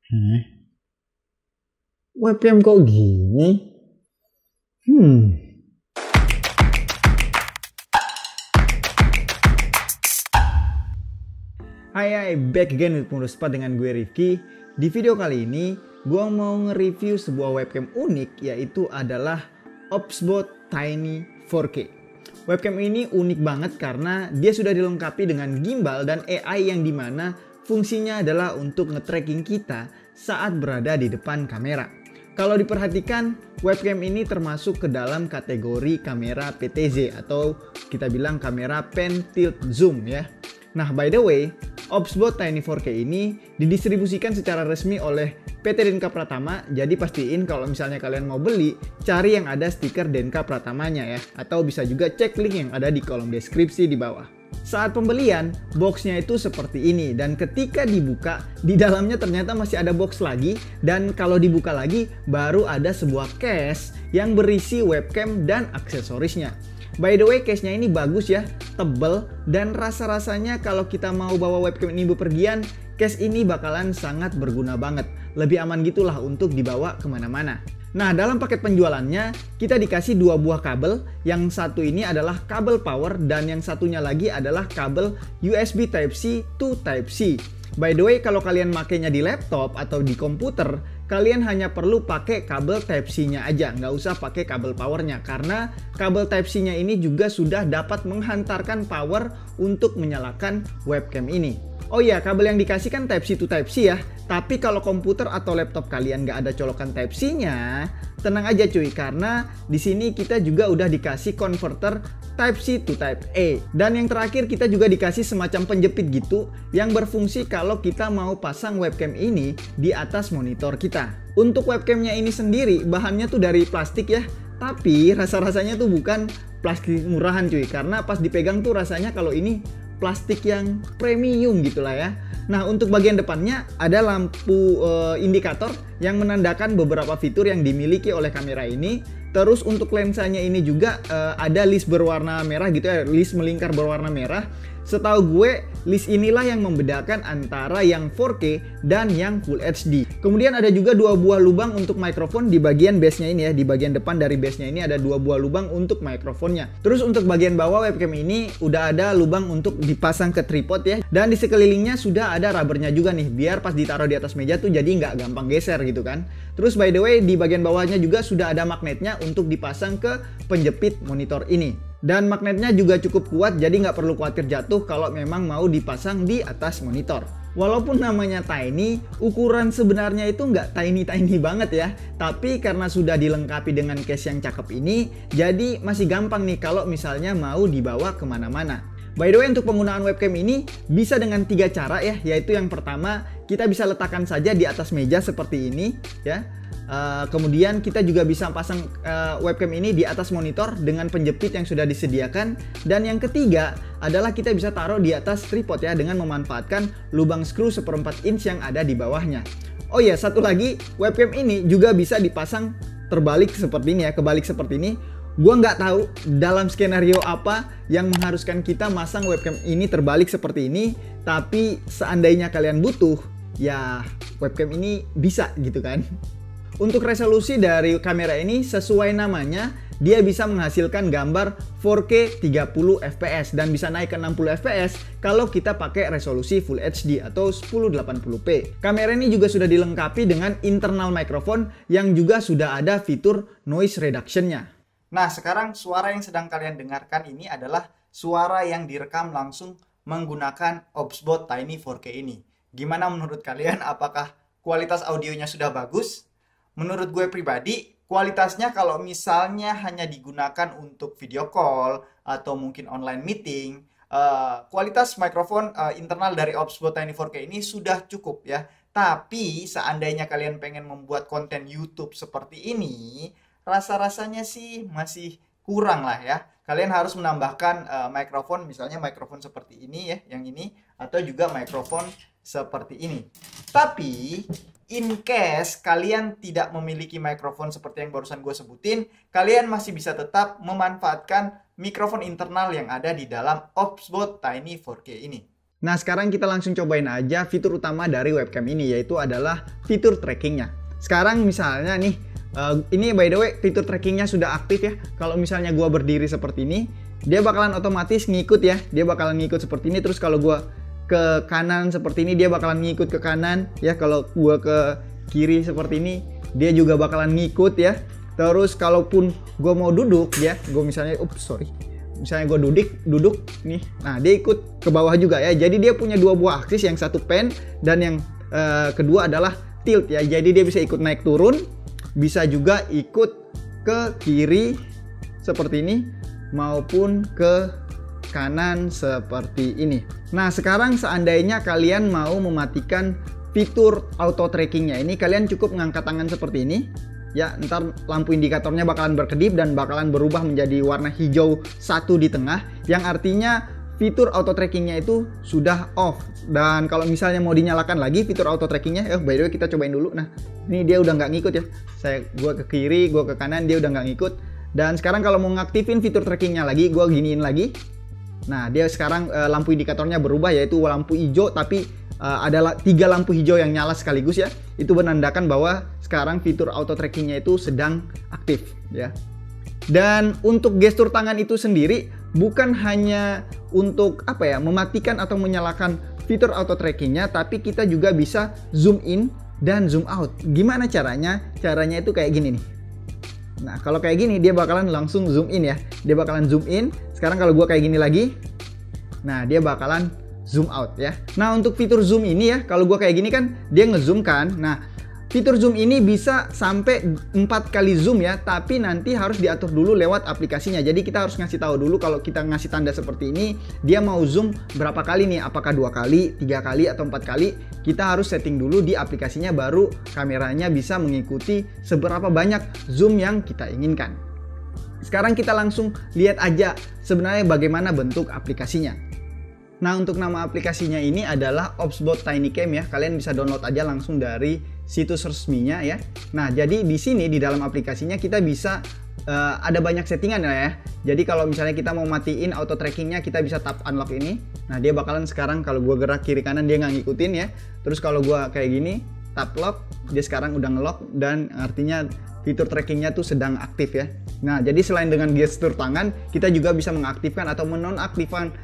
Hah? Webcam kok gini? Hai, back again with Pengurus4 dengan gue Rifki. Di video kali ini, gue mau nge-review sebuah webcam unik, yaitu adalah Obsbot Tiny 4K. Webcam ini unik banget karena dia sudah dilengkapi dengan gimbal dan AI yang dimana fungsinya adalah untuk nge-tracking kita saat berada di depan kamera. Kalau diperhatikan, webcam ini termasuk ke dalam kategori kamera PTZ atau kita bilang kamera pan tilt zoom ya. Nah, by the way, Obsbot Tiny 4K ini didistribusikan secara resmi oleh PT Denka Pratama. Jadi pastiin kalau misalnya kalian mau beli, cari yang ada stiker Denka Pratamanya ya. Atau bisa juga cek link yang ada di kolom deskripsi di bawah. Saat pembelian, boxnya itu seperti ini. Dan ketika dibuka, di dalamnya ternyata masih ada box lagi. Dan kalau dibuka lagi, baru ada sebuah case yang berisi webcam dan aksesorisnya. By the way, case-nya ini bagus ya, tebel, dan rasa-rasanya kalau kita mau bawa webcam ini bepergian, case ini bakalan sangat berguna banget. Lebih aman gitulah untuk dibawa kemana-mana. Nah, dalam paket penjualannya, kita dikasih dua buah kabel. Yang satu ini adalah kabel power, dan yang satunya lagi adalah kabel USB Type-C to Type-C. By the way, kalau kalian makainya di laptop atau di komputer, kalian hanya perlu pakai kabel Type-C-nya aja, nggak usah pakai kabel powernya, karena kabel Type-C-nya ini juga sudah dapat menghantarkan power untuk menyalakan webcam ini. Oh iya, kabel yang dikasih kan Type-C to Type-C ya, tapi kalau komputer atau laptop kalian nggak ada colokan Type-C-nya, tenang aja cuy, karena di sini kita juga udah dikasih converter Type-C to Type-A. Dan yang terakhir kita juga dikasih semacam penjepit gitu yang berfungsi kalau kita mau pasang webcam ini di atas monitor kita. Untuk webcamnya ini sendiri bahannya tuh dari plastik ya, tapi rasa-rasanya tuh bukan plastik murahan cuy, karena pas dipegang tuh rasanya kalau ini plastik yang premium gitulah ya. Nah, untuk bagian depannya ada lampu indikator yang menandakan beberapa fitur yang dimiliki oleh kamera ini. Terus untuk lensanya ini juga ada list berwarna merah gitu ya, list melingkar berwarna merah. Setahu gue, list inilah yang membedakan antara yang 4K dan yang Full HD. Kemudian ada juga dua buah lubang untuk mikrofon di bagian base-nya ini ya. Di bagian depan dari base-nya ini ada dua buah lubang untuk mikrofonnya. Terus untuk bagian bawah webcam ini udah ada lubang untuk dipasang ke tripod ya. Dan di sekelilingnya sudah ada rubbernya juga nih, biar pas ditaruh di atas meja tuh jadi nggak gampang geser gitu kan. Terus by the way, di bagian bawahnya juga sudah ada magnetnya untuk dipasang ke penjepit monitor ini. Dan magnetnya juga cukup kuat, jadi nggak perlu khawatir jatuh kalau memang mau dipasang di atas monitor. Walaupun namanya tiny, ukuran sebenarnya itu nggak tiny-tiny banget ya. Tapi karena sudah dilengkapi dengan case yang cakep ini, jadi masih gampang nih kalau misalnya mau dibawa kemana-mana. By the way, untuk penggunaan webcam ini bisa dengan 3 cara ya, yaitu yang pertama, kita bisa letakkan saja di atas meja seperti ini ya. Kemudian kita juga bisa pasang webcam ini di atas monitor dengan penjepit yang sudah disediakan. Dan yang ketiga adalah kita bisa taruh di atas tripod ya, dengan memanfaatkan lubang skru 1/4 inch yang ada di bawahnya. Oh iya, satu lagi, webcam ini juga bisa dipasang terbalik seperti ini ya, kebalik seperti ini. Gua nggak tahu dalam skenario apa yang mengharuskan kita masang webcam ini terbalik seperti ini, tapi seandainya kalian butuh, ya webcam ini bisa gitu kan. Untuk resolusi dari kamera ini sesuai namanya, dia bisa menghasilkan gambar 4K 30 fps dan bisa naik ke 60 fps kalau kita pakai resolusi Full HD atau 1080p. Kamera ini juga sudah dilengkapi dengan internal microphone yang juga sudah ada fitur noise reduction-nya. Nah, sekarang suara yang sedang kalian dengarkan ini adalah suara yang direkam langsung menggunakan Obsbot Tiny 4K ini. Gimana menurut kalian? Apakah kualitas audionya sudah bagus? Menurut gue pribadi, kualitasnya kalau misalnya hanya digunakan untuk video call atau mungkin online meeting, kualitas mikrofon internal dari Obsbot Tiny 4K ini sudah cukup ya. Tapi seandainya kalian pengen membuat konten YouTube seperti ini, rasa-rasanya sih masih kurang lah ya. Kalian harus menambahkan mikrofon, misalnya mikrofon seperti ini ya, yang ini, atau juga mikrofon seperti ini. Tapi in case kalian tidak memiliki mikrofon seperti yang barusan gue sebutin, kalian masih bisa tetap memanfaatkan mikrofon internal yang ada di dalam Obsbot Tiny 4K ini. Nah sekarang kita langsung cobain aja fitur utama dari webcam ini, yaitu adalah fitur trackingnya. Sekarang misalnya nih, ini by the way fitur trackingnya sudah aktif ya. Kalau misalnya gua berdiri seperti ini, dia bakalan otomatis ngikut ya. Dia bakalan ngikut seperti ini. Terus kalau gua ke kanan seperti ini, dia bakalan ngikut ke kanan ya. Kalau gua ke kiri seperti ini, dia juga bakalan ngikut ya. Terus kalaupun gua mau duduk ya, gua misalnya misalnya gue duduk nih, nah dia ikut ke bawah juga ya. Jadi dia punya dua buah aksis, yang satu pen dan yang kedua adalah tilt ya. Jadi dia bisa ikut naik turun, bisa juga ikut ke kiri seperti ini maupun ke kanan seperti ini. Nah sekarang seandainya kalian mau mematikan fitur auto trackingnya ini, kalian cukup mengangkat tangan seperti ini ya, ntar lampu indikatornya bakalan berkedip dan bakalan berubah menjadi warna hijau satu di tengah, yang artinya fitur auto trackingnya itu sudah off. Dan kalau misalnya mau dinyalakan lagi fitur auto trackingnya, by the way kita cobain dulu. Nah ini dia udah nggak ngikut ya, gua ke kiri, gua ke kanan, dia udah nggak ngikut. Dan sekarang kalau mau ngaktifin fitur trackingnya lagi, gua giniin lagi. Nah dia sekarang lampu indikatornya berubah, yaitu lampu hijau, tapi ada 3 lampu hijau yang nyala sekaligus ya. Itu menandakan bahwa sekarang fitur auto trackingnya itu sedang aktif ya. Dan untuk gestur tangan itu sendiri bukan hanya untuk mematikan atau menyalakan fitur auto trackingnya, tapi kita juga bisa zoom in dan zoom out. Gimana caranya? Caranya itu kayak gini nih. Nah kalau kayak gini dia bakalan langsung zoom in ya. Dia bakalan zoom in. Sekarang kalau gua kayak gini lagi, nah dia bakalan zoom out ya. Nah untuk fitur zoom ini ya, kalau gua kayak gini kan dia ngezoom kan. Nah fitur zoom ini bisa sampai 4 kali zoom ya, tapi nanti harus diatur dulu lewat aplikasinya. Jadi kita harus ngasih tahu dulu kalau kita ngasih tanda seperti ini, dia mau zoom berapa kali nih, apakah 2 kali, 3 kali atau 4 kali. Kita harus setting dulu di aplikasinya, baru kameranya bisa mengikuti seberapa banyak zoom yang kita inginkan. Sekarang kita langsung lihat aja sebenarnya bagaimana bentuk aplikasinya. Nah untuk nama aplikasinya ini adalah OpsBot TinyCam ya. Kalian bisa download aja langsung dari situs resminya ya. Nah jadi di sini di dalam aplikasinya kita bisa ada banyak settingan ya. Jadi kalau misalnya kita mau matiin auto trackingnya, kita bisa tap unlock ini. Nah dia bakalan sekarang kalau gua gerak kiri kanan dia nggak ngikutin ya. Terus kalau gua kayak gini tap lock, dia sekarang udah ngelock, dan artinya fitur trackingnya tuh sedang aktif ya. Nah jadi selain dengan gestur tangan, kita juga bisa mengaktifkan atau menonaktifkan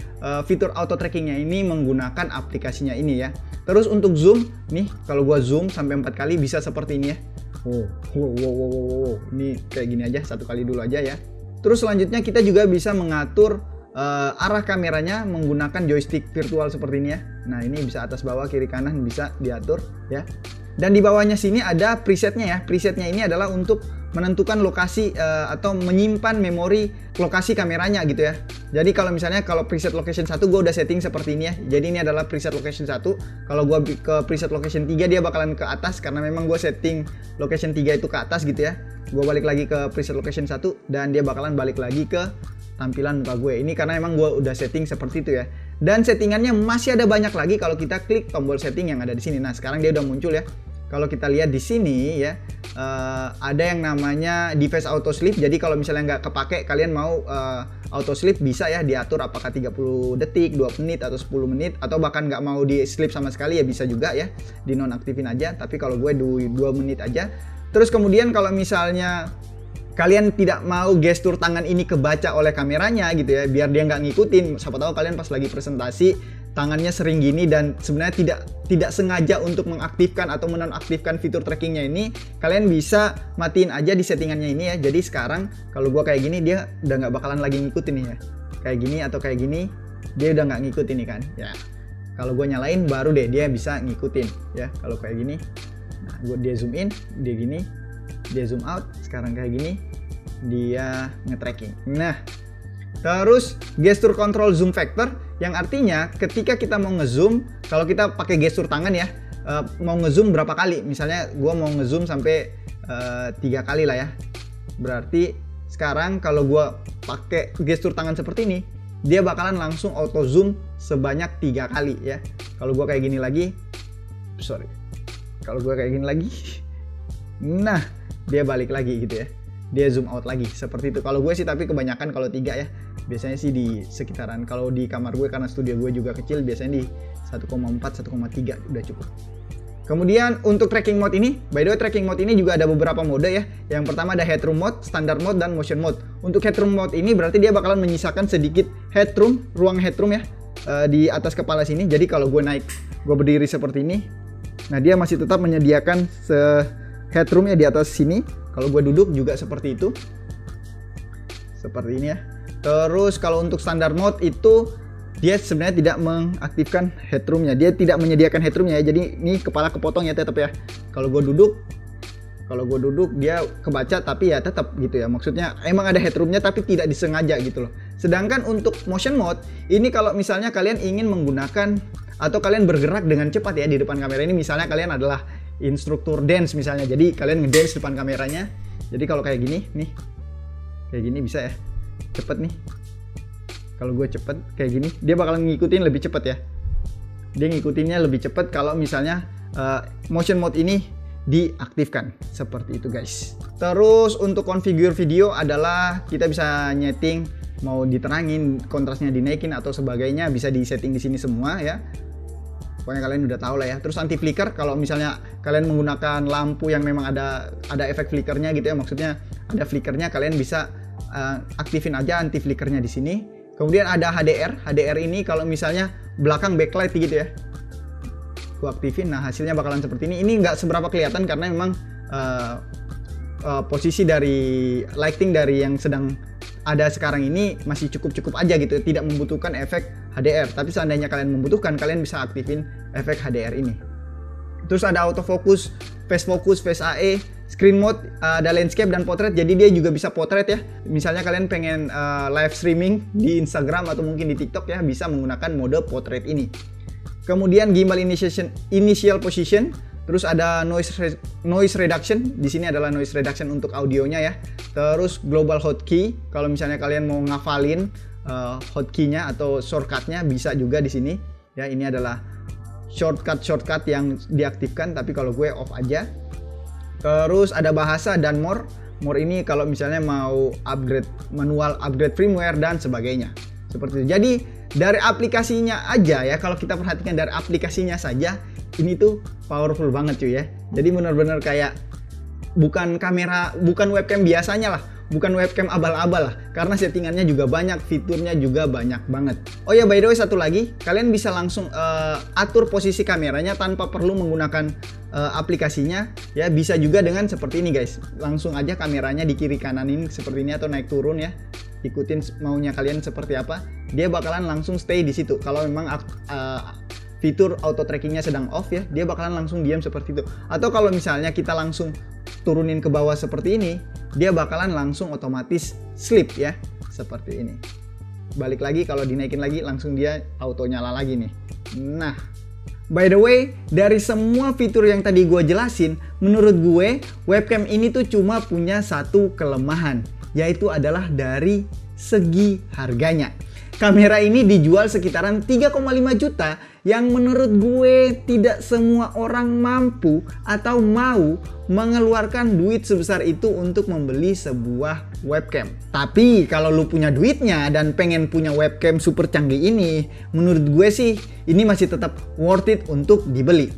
fitur auto trackingnya ini menggunakan aplikasinya ini ya. Terus untuk zoom nih, kalau gua zoom sampai 4 kali bisa seperti ini ya. Wow. Ini kayak gini aja, 1 kali dulu aja ya. Terus selanjutnya kita juga bisa mengatur arah kameranya menggunakan joystick virtual seperti ini ya. Nah ini bisa atas bawah kiri kanan bisa diatur ya. Dan di bawahnya sini ada presetnya ya. Presetnya ini adalah untuk menentukan lokasi atau menyimpan memori lokasi kameranya gitu ya. Jadi kalau misalnya preset location 1 gue udah setting seperti ini ya. Jadi ini adalah preset location 1. Kalau gue ke preset location 3 dia bakalan ke atas karena memang gue setting location 3 itu ke atas gitu ya. Gue balik lagi ke preset location 1 dan dia bakalan balik lagi ke tampilan muka gue. Ini karena emang gue udah setting seperti itu ya. Dan settingannya masih ada banyak lagi kalau kita klik tombol setting yang ada di sini. Nah sekarang dia udah muncul ya. Kalau kita lihat di sini ya, ada yang namanya device auto sleep. Jadi kalau misalnya nggak kepake, kalian mau auto sleep bisa ya diatur apakah 30 detik, 2 menit atau 10 menit, atau bahkan nggak mau di sleep sama sekali ya bisa juga ya, dinonaktifin aja. Tapi kalau gue 2 menit aja. Terus kemudian kalau misalnya kalian tidak mau gestur tangan ini kebaca oleh kameranya gitu ya, biar dia nggak ngikutin. Siapa tahu kalian pas lagi presentasi tangannya sering gini dan sebenarnya tidak sengaja untuk mengaktifkan atau menonaktifkan fitur trackingnya ini, kalian bisa matiin aja di settingannya ini ya. Jadi sekarang kalau gua kayak gini dia udah nggak bakalan lagi ngikutin nih ya. Kayak gini atau kayak gini dia udah nggak ngikutin nih kan ya. Kalau gua nyalain baru deh dia bisa ngikutin ya. Kalau kayak gini, nah dia zoom in, dia gini, dia zoom out. Sekarang kayak gini dia nge-tracking. Nah terus gestur control zoom factor, yang artinya ketika kita mau ngezoom, kalau kita pakai gestur tangan ya, mau ngezoom berapa kali, misalnya gua mau ngezoom sampai 3 kali lah ya. Berarti sekarang kalau gua pakai gestur tangan seperti ini, dia bakalan langsung auto zoom sebanyak 3 kali ya. Kalau gua kayak gini lagi, kalau gua kayak gini lagi, nah dia balik lagi gitu ya. Dia zoom out lagi seperti itu. Kalau gue sih tapi kebanyakan kalau 3 ya. Biasanya sih di sekitaran, kalau di kamar gue karena studio gue juga kecil, biasanya di 1,4 1,3 udah cukup. Kemudian untuk tracking mode ini, by the way tracking mode ini juga ada beberapa mode ya. Yang pertama ada headroom mode, standard mode, dan motion mode. Untuk headroom mode ini berarti dia bakalan menyisakan sedikit headroom, ruang headroom ya, di atas kepala sini. Jadi kalau gue naik, gue berdiri seperti ini, nah dia masih tetap menyediakan headroom ya di atas sini. Kalau gue duduk juga seperti itu, seperti ini ya. Terus kalau untuk standard mode itu dia sebenarnya tidak mengaktifkan headroomnya, dia tidak menyediakan headroomnya ya. Jadi ini kepala kepotong ya tetap ya. Kalau gue duduk dia kebaca, tapi ya tetap gitu ya. Maksudnya emang ada headroomnya tapi tidak disengaja gitu loh. Sedangkan untuk motion mode ini kalau misalnya kalian ingin menggunakan atau kalian bergerak dengan cepat ya di depan kamera ini, misalnya kalian adalah instruktur dance misalnya, jadi kalian ngedance depan kameranya. Jadi kalau kayak gini nih, kayak gini bisa ya, cepet nih. Kalau gue cepet kayak gini, dia bakalan ngikutin lebih cepet ya. Dia ngikutinnya lebih cepet kalau misalnya motion mode ini diaktifkan. Seperti itu guys. Terus untuk configure video adalah kita bisa nyeting mau diterangin, kontrasnya dinaikin atau sebagainya, bisa disetting di sini semua ya. Pokoknya kalian udah tahu lah ya. Terus anti flicker, kalau misalnya kalian menggunakan lampu yang memang ada efek flickernya gitu ya, maksudnya ada flickernya, kalian bisa aktifin aja anti flickernya di sini. Kemudian ada HDR ini kalau misalnya belakang backlight gitu ya, gua aktifin, nah hasilnya bakalan seperti ini. Ini nggak seberapa kelihatan karena memang posisi dari lighting dari yang sedang ada sekarang ini masih cukup aja gitu, tidak membutuhkan efek HDR. Tapi seandainya kalian membutuhkan, kalian bisa aktifin efek HDR ini. Terus ada autofocus, face AE, screen mode, ada landscape dan portrait. Jadi dia juga bisa portrait ya. Misalnya kalian pengen live streaming di Instagram atau mungkin di TikTok ya, bisa menggunakan mode portrait ini. Kemudian gimbal initial position. Terus ada noise reduction. Di sini adalah noise reduction untuk audionya ya. Terus global hotkey. Kalau misalnya kalian mau ngafalin hotkey-nya atau shortcut-nya bisa juga di sini. Ya, ini adalah shortcut yang diaktifkan, tapi kalau gue off aja. Terus ada bahasa dan more ini kalau misalnya mau upgrade manual, upgrade firmware dan sebagainya. Seperti itu. Jadi dari aplikasinya aja ya, kalau kita perhatikan dari aplikasinya saja, ini tuh powerful banget cuy ya. Jadi benar-benar kayak bukan webcam biasanya lah, bukan webcam abal-abal lah, karena settingannya juga banyak, fiturnya juga banyak banget. Oh ya, by the way satu lagi, kalian bisa langsung atur posisi kameranya tanpa perlu menggunakan aplikasinya ya. Bisa juga dengan seperti ini guys, langsung aja kameranya di kiri kananin seperti ini atau naik turun ya, ikutin maunya kalian seperti apa, dia bakalan langsung stay di situ. Kalau memang fitur auto trackingnya sedang off ya, dia bakalan langsung diam seperti itu. Atau kalau misalnya kita langsung turunin ke bawah seperti ini, dia bakalan langsung otomatis sleep ya, seperti ini. Balik lagi, kalau dinaikin lagi langsung dia auto nyala lagi nih. Nah, by the way, dari semua fitur yang tadi gue jelasin, menurut gue webcam ini tuh cuma punya satu kelemahan, yaitu adalah dari segi harganya. Kamera ini dijual sekitaran 3,5 juta yang menurut gue tidak semua orang mampu atau mau mengeluarkan duit sebesar itu untuk membeli sebuah webcam. Tapi kalau lu punya duitnya dan pengen punya webcam super canggih ini, menurut gue sih ini masih tetap worth it untuk dibeli.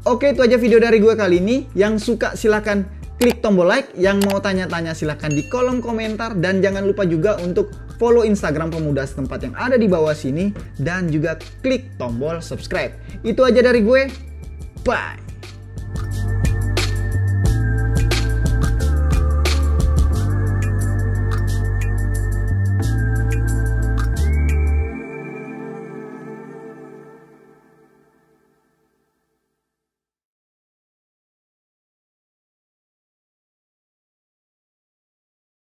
Oke, itu aja video dari gue kali ini. Yang suka silahkan klik tombol like, yang mau tanya-tanya silahkan di kolom komentar, dan jangan lupa juga untuk follow Instagram Pemuda Setempat yang ada di bawah sini, dan juga klik tombol subscribe. Itu aja dari gue, bye!